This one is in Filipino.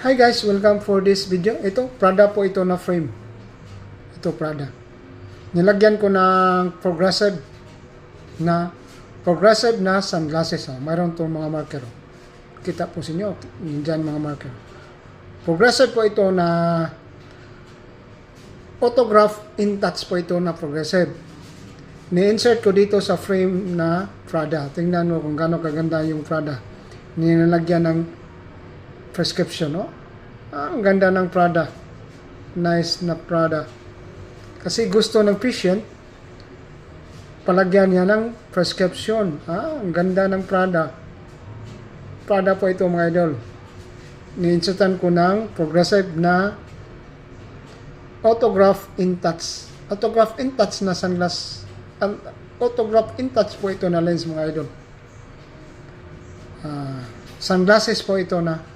Hi guys, welcome for this video. Ito, Prada po ito na frame. Ito, Prada. Nilagyan ko ng progressive na sunglasses. Mayroon itong mga marker. Kita po sa inyo, dyan mga marker. Progressive po ito na autograph in touch po ito na progressive. Ni-insert ko dito sa frame na Prada. Tingnan mo kung gaano kaganda yung Prada. Nilalagyan ng prescription, no? Ang ganda ng Prada. Nice na Prada. Kasi gusto ng patient, palagyan niya ng prescription. Ang ganda ng Prada. Prada po ito mga idol. Ni-insertan ko ng progressive na autograph in touch. Autograph in touch na sunglass. Autograph in touch po ito na lens mga idol. Sunglasses po ito na